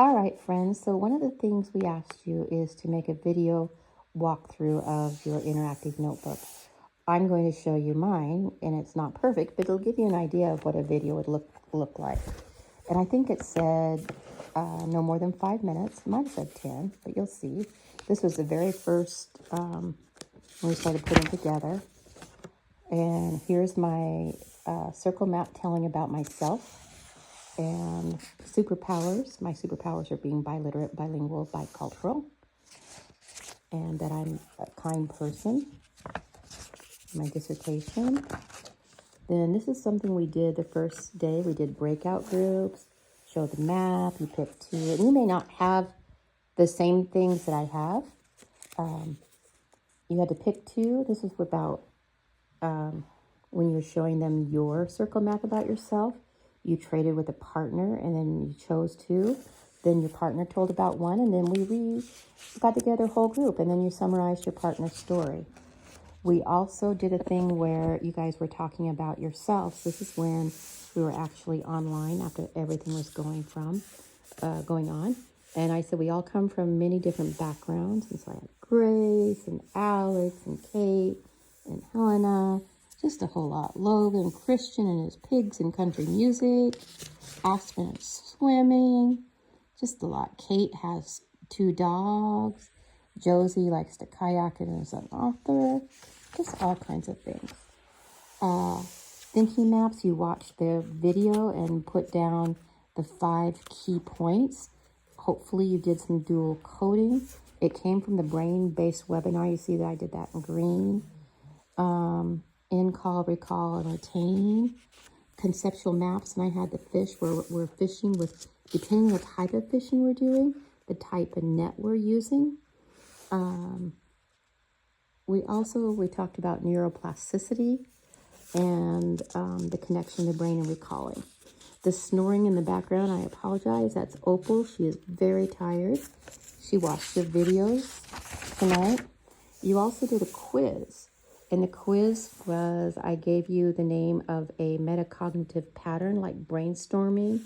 All right, friends. So one of the things we asked you is to make a video walkthrough of your interactive notebook. I'm going to show you mine, and it's not perfect, but it'll give you an idea of what a video would look like. And I think it said no more than 5 minutes. It might have said 10, but you'll see. This was the very first when we started putting together. And here's my circle map telling about myself. And superpowers, my superpowers are being biliterate, bilingual, bicultural, and that I'm a kind person, my dissertation. Then this is something we did the first day. We did breakout groups, show the map, you pick two, and you may not have the same things that I have. You had to pick two. This is about when you're showing them your circle map about yourself. You traded with a partner, and then you chose two. Then your partner told about one, and then we got together a whole group, and then you summarized your partner's story. We also did a thing where you guys were talking about yourselves. This is when we were actually online after everything was going on. And I said we all come from many different backgrounds. And so I had Grace and Alex and Kate and Helena. Just a whole lot. Logan, Christian and his pigs and country music. Aspen and swimming. Just a lot. Kate has 2 dogs. Josie likes to kayak and is an author. Just all kinds of things. Thinking maps, you watch the video and put down the 5 key points. Hopefully you did some dual coding. It came from the brain-based webinar. You see that I did that in green. In call, recall, and retain. Conceptual maps, and I had the fish where we're fishing with, depending on the type of fishing we're doing, the type of net we're using. We talked about neuroplasticity and the connection to the brain and recalling. The snoring in the background, I apologize. That's Opal. She is very tired. She watched the videos tonight. You also did a quiz. And the quiz was, I gave you the name of a metacognitive pattern like brainstorming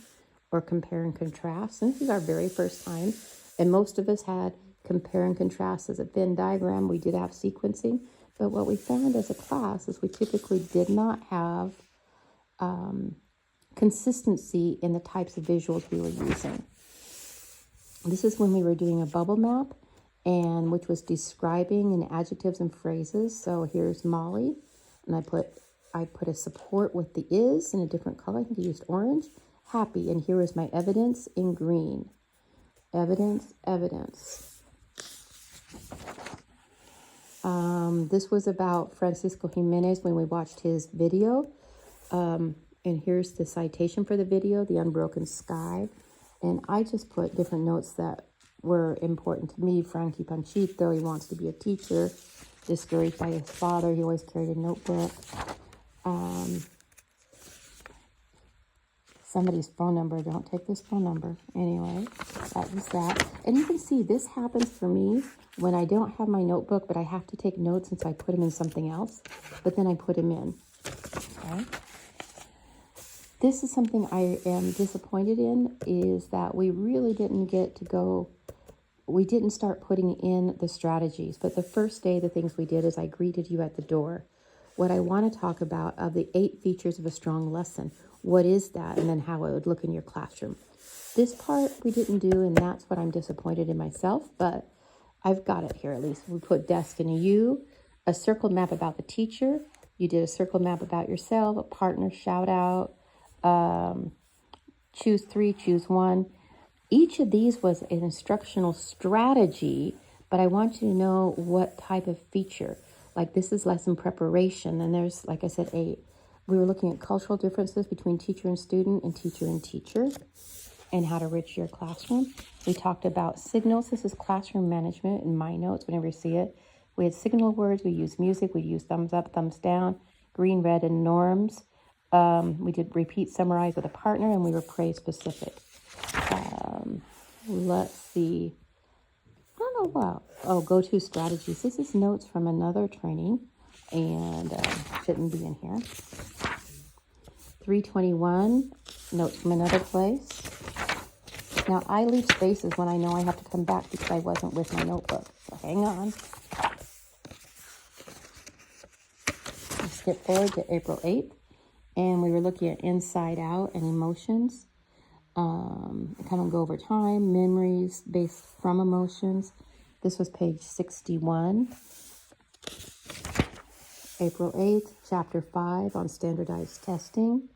or compare and contrast. And this is our very first time. And most of us had compare and contrast as a Venn diagram. We did have sequencing. But what we found as a class is we typically did not have consistency in the types of visuals we were using. This is when we were doing a bubble map, and which was describing in adjectives and phrases. So here's Molly, and I put a support with the is in a different color. I think I used orange. Happy, and here is my evidence in green. Evidence. This was about Francisco Jimenez when we watched his video. And here's the citation for the video, The Unbroken Sky. And I just put different notes that were important to me. Frankie Panchito, he wants to be a teacher, discouraged by his father. He always carried a notebook. Somebody's phone number. Don't take this phone number. Anyway, that was that. And you can see this happens for me when I don't have my notebook, but I have to take notes, and so I put them in something else. But then I put them in. Okay. This is something I am disappointed in, is that we really didn't get to go. We didn't start putting in the strategies, but the first day, the things we did is I greeted you at the door. What I want to talk about of the 8 features of a strong lesson. What is that? And then how it would look in your classroom. This part we didn't do, and that's what I'm disappointed in myself, but I've got it here at least. We put destiny, you, a circle map about the teacher. You did a circle map about yourself, a partner shout out, choose 3, choose 1. Each of these was an instructional strategy, but I want you to know what type of feature. Like this is lesson preparation, and there's, like I said, 8. We were looking at cultural differences between teacher and student and teacher, and how to enrich your classroom. We talked about signals. This is classroom management in my notes whenever you see it. We had signal words. We used music. We used thumbs up, thumbs down, green, red, and norms. We did repeat, summarize with a partner, and we were praise specific. Let's see. I don't know what. Oh, go-to strategies. This is notes from another training, and shouldn't be in here. 321, notes from another place. Now, I leave spaces when I know I have to come back because I wasn't with my notebook. So hang on. We'll skip forward to April 8th. And we were looking at inside out and emotions. Kind of go over time, memories based from emotions. This was page 61. April 8th, chapter 5 on standardized testing.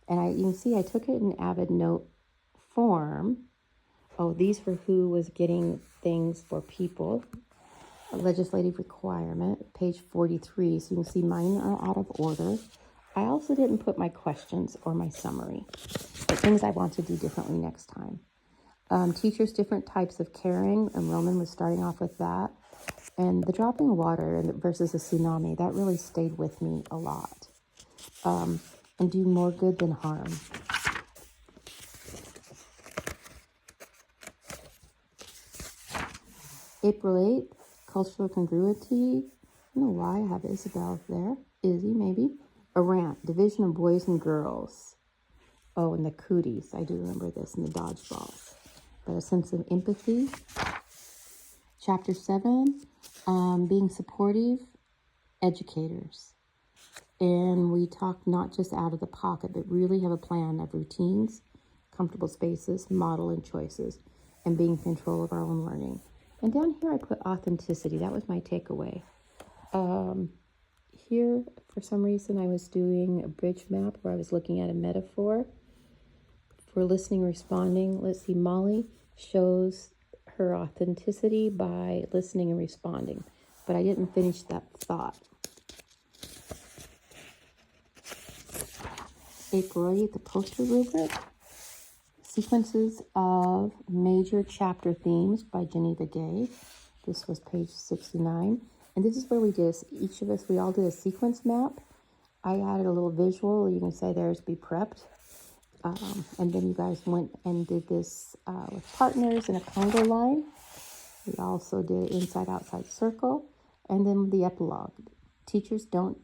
And you can see I took it in Avid Note form. Oh, these were who was getting things for people. A legislative requirement, page 43. So you can see mine are out of order. I also didn't put my questions or my summary, but things I want to do differently next time. Teachers, different types of caring, and Roman was starting off with that. And the dropping of water versus a tsunami, that really stayed with me a lot. And do more good than harm. April 8th, cultural congruity. I don't know why I have Isabel there. Izzy, maybe. A rant, division of boys and girls. Oh, and the cooties. I do remember this, and the dodgeballs. But a sense of empathy. Chapter 7, being supportive educators. And we talked not just out of the pocket, but really have a plan of routines, comfortable spaces, model and choices, and being in control of our own learning. And down here I put authenticity. That was my takeaway. Here, for some reason, I was doing a bridge map where I was looking at a metaphor for listening, responding. Let's see, Molly shows her authenticity by listening and responding, but I didn't finish that thought. April 8th, the poster rubric. Sequences of major chapter themes by Geneva Gay. This was page 69. And this is where we did, each of us, we all did a sequence map. I added a little visual. You can say there's be prepped. And then you guys went and did this with partners in a Congo line. We also did inside outside circle. And then the epilogue. Teachers don't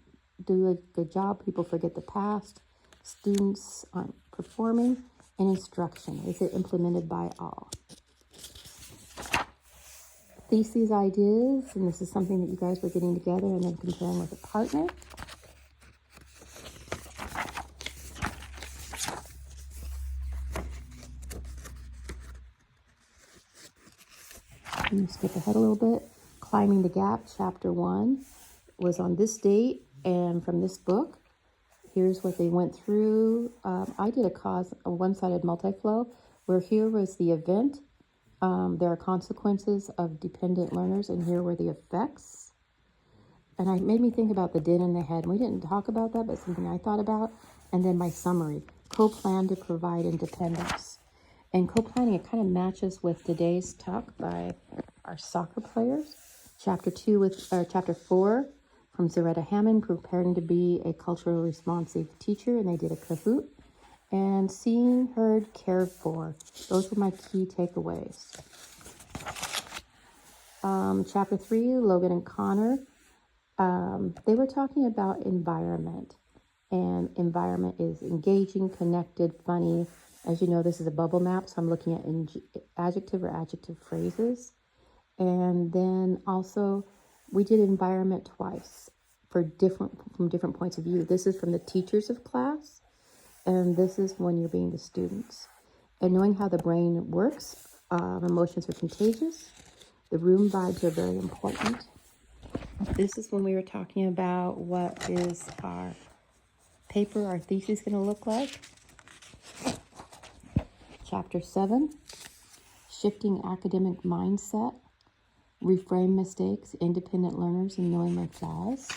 do a good job. People forget the past. Students aren't performing. And instruction. Is it implemented by all? Theses, ideas, and this is something that you guys were getting together and then comparing with a partner. Let me skip ahead a little bit. Climbing the Gap, chapter 1, was on this date and from this book. Here's what they went through. I did a one-sided multi-flow where here was the event. There are consequences of dependent learners, and here were the effects. And it made me think about the din in the head. And we didn't talk about that, but something I thought about. And then my summary, co-plan to provide independence. And co-planning, it kind of matches with today's talk by our soccer players. Chapter 4 from Zaretta Hammond, preparing to be a culturally responsive teacher. And they did a Kahoot. And seen, heard, cared for. Those were my key takeaways. Chapter 3, Logan and Connor. They were talking about environment. And environment is engaging, connected, funny. As you know, this is a bubble map, so I'm looking at adjective or adjective phrases. And then also, we did environment twice from different points of view. This is from the teachers of class. And this is when you're being the students. And knowing how the brain works, emotions are contagious. The room vibes are very important. This is when we were talking about what is our paper, our thesis going to look like. Chapter 7, shifting academic mindset, reframe mistakes, independent learners, and knowing my flaws.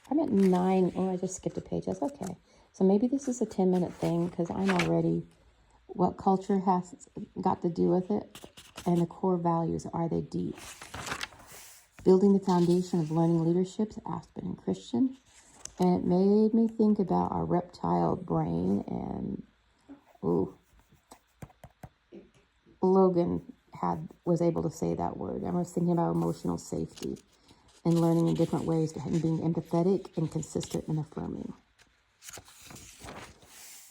I'm at 9. Oh, I just skipped a page. That's okay. So maybe this is a 10-minute thing because I'm already, what culture has got to do with it, and the core values, are they deep? Building the foundation of learning leadership, Aspen and Christian. And it made me think about our reptile brain, and Logan was able to say that word. I was thinking about emotional safety and learning in different ways and being empathetic and consistent and affirming.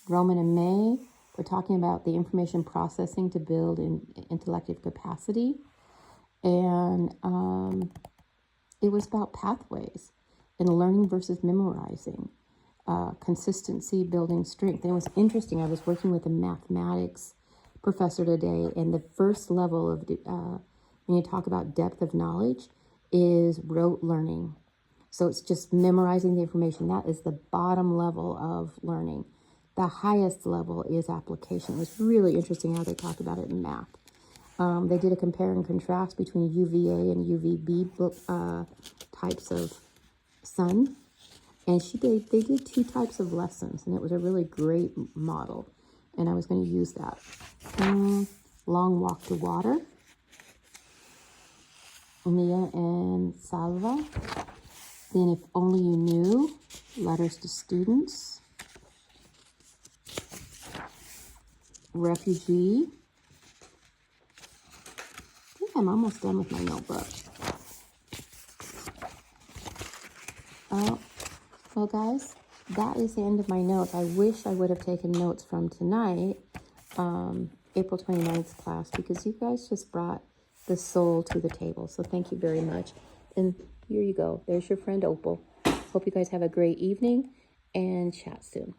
Roman and May, We're talking about the information processing to build intellective capacity. And it was about pathways and learning versus memorizing, consistency, building strength. And it was interesting. I was working with a mathematics professor today, and the first level of when you talk about depth of knowledge is rote learning. So it's just memorizing the information. That is the bottom level of learning. The highest level is application. It was really interesting how they talked about it in math. They did a compare and contrast between UVA and UVB types of sun. And they did 2 types of lessons, and it was a really great model. And I was going to use that. Long Walk to Water, Mia and Salva. Then If Only You Knew, Letters to Students, Refugee. I think I'm almost done with my notebook. Oh, well, guys, that is the end of my notes. I wish I would have taken notes from tonight, April 29th class, because you guys just brought the soul to the table. So thank you very much. And here you go. There's your friend Opal. Hope you guys have a great evening and chat soon.